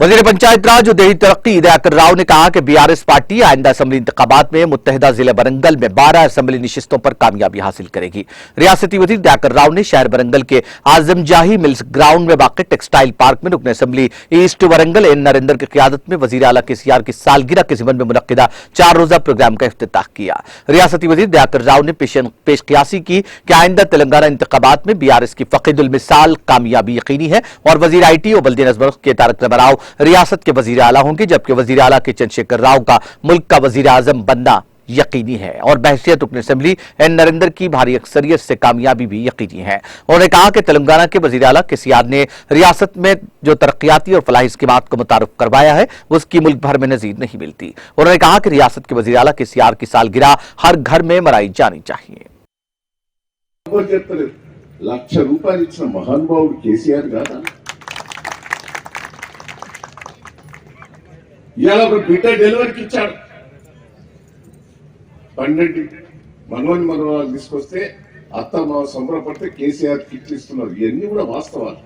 वजीर पंचायत राज और देही तरक्की दयाकर राव ने कहा कि बीआरएस पार्टी आइंदा असेंबली इंतखाबात में मुत्तहिदा जिले बरंगल में 12 असेंबली नशिस्तों पर कामयाबी हासिल करेगी। रियासती वजीर दयाकर राव ने शहर बरंगल के आजम जाही मिल्स ग्राउंड में वाक़ टेक्सटाइल पार्क में रुकन assembly east Warangal N Narendra की क़यादत में वज़ीर आला केसीआर की सालगिरह के ज़िमन में मुनक्किदा 4 रोज़ा प्रोग्राम का इफ्तिताह किया। रियासती वजीर दयाकर राव ने पेश क़यासी की कि आइंदा तेलंगाना इंतखाबात में बीआरएस की फ़क़ीदुल मिसाल कामयाबी यकीनी है और वज़ीर IT और बल्दिया नज़्म के तारक राव रियासत के वजीर आला होंगे, जबकि वजीर आला के चंद्रशेखर राव का मुल्क का वजीर आजम बनना यकीनी है और बहसियत रुकन असेंबली एन नरेंद्र की भारी अक्सरियत से कामयाबी भी यकीनी है। उन्होंने कहा कि तेलंगाना के वजीर आला केसीआर ने रियासत में जो तरक्याती और फलाही स्कीमात को मुतारुफ करवाया है उसकी मुल्क भर में नजीर नहीं मिलती। उन्होंने कहा कि रियासत के वजीर आला केसीआर की सालगिरह हर घर में मनाई जानी चाहिए। లక్ష రూపాయలు ఇచ్చిన మహానుభావుడు కేసీఆర్ కాదా? ఇవాళ ఒక బిడ్డ డెలివరీకి ఇచ్చాడు, 12 మనవాళ్ళు తీసుకొస్తే అత్త మావ సంబరపడితే కేసీఆర్ కిట్లు ఇస్తున్నారు. ఇవన్నీ కూడా వాస్తవాలు.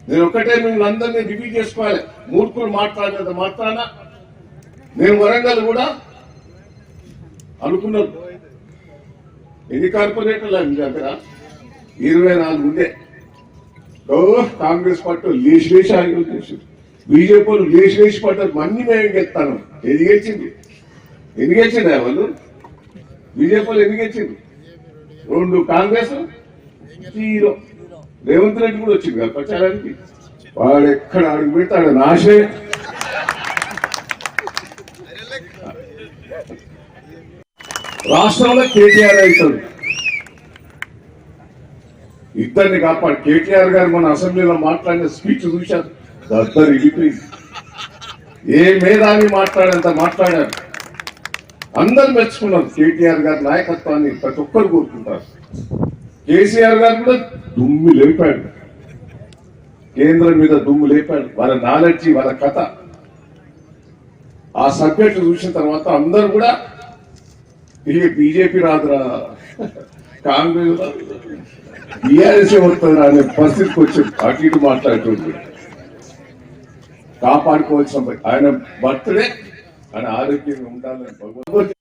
నేను ఒక్కటే మిమ్మల్ని అందరినీ రివ్యూ చేసుకోవాలి. మూర్ఖులు మాట్లాడినంత మాత్రాన నేను వరంగల్ కూడా అనుకున్నాను. ఎన్ని కార్పొరేటర్లు మీ దగ్గర 24 ఉండే. కాంగ్రెస్ పార్టీ లేచి ఆగి బీజేపీ వాళ్ళు లేచి పడ్డారు. అన్ని మేము గెలుస్తాను. ఎన్ని గెలిచింది వాళ్ళు? బీజేపీ వాళ్ళు ఎన్ని గెలిచింది? 2 కాంగ్రెస్ 0. రేవంత్ రెడ్డి కూడా వచ్చింది కదా ప్రచారానికి. వాడు ఎక్కడ అడుగు పెడతాడు నాశే. రాష్ట్రంలో కేటీఆర్ అవుతాడు. ఇద్దరిని కాపాడు. కేటీఆర్ గారు మన అసెంబ్లీలో మాట్లాడిన స్పీచ్ చూశారు, దద్దరు ఇగిపోయింది. ఏ మేధావి మాట్లాడంత మాట్లాడారు. అందరు మెచ్చుకున్నారు కేటీఆర్ గారి నాయకత్వాన్ని. ప్రతి ఒక్కరు కోరుకుంటారు. కేసీఆర్ గారు కూడా దుమ్ము లేపాడు, కేంద్రం మీద దుమ్ము లేపాడు. వాళ్ళ నాలెడ్జి, వాళ్ళ కథ, ఆ సబ్జెక్టు చూసిన తర్వాత అందరు కూడా ఇక బీజేపీ రాదురా, కాంగ్రెస్ బీఆర్ఎస్ వస్తుంది అనే పరిస్థితికి వచ్చి అటు ఇటు మాట్లాడుతుంది. కాపాడుకోవాల్సిన ఆయన బర్త్డే, ఆయన ఆరోగ్యంగా ఉండాలని భగవంతుడు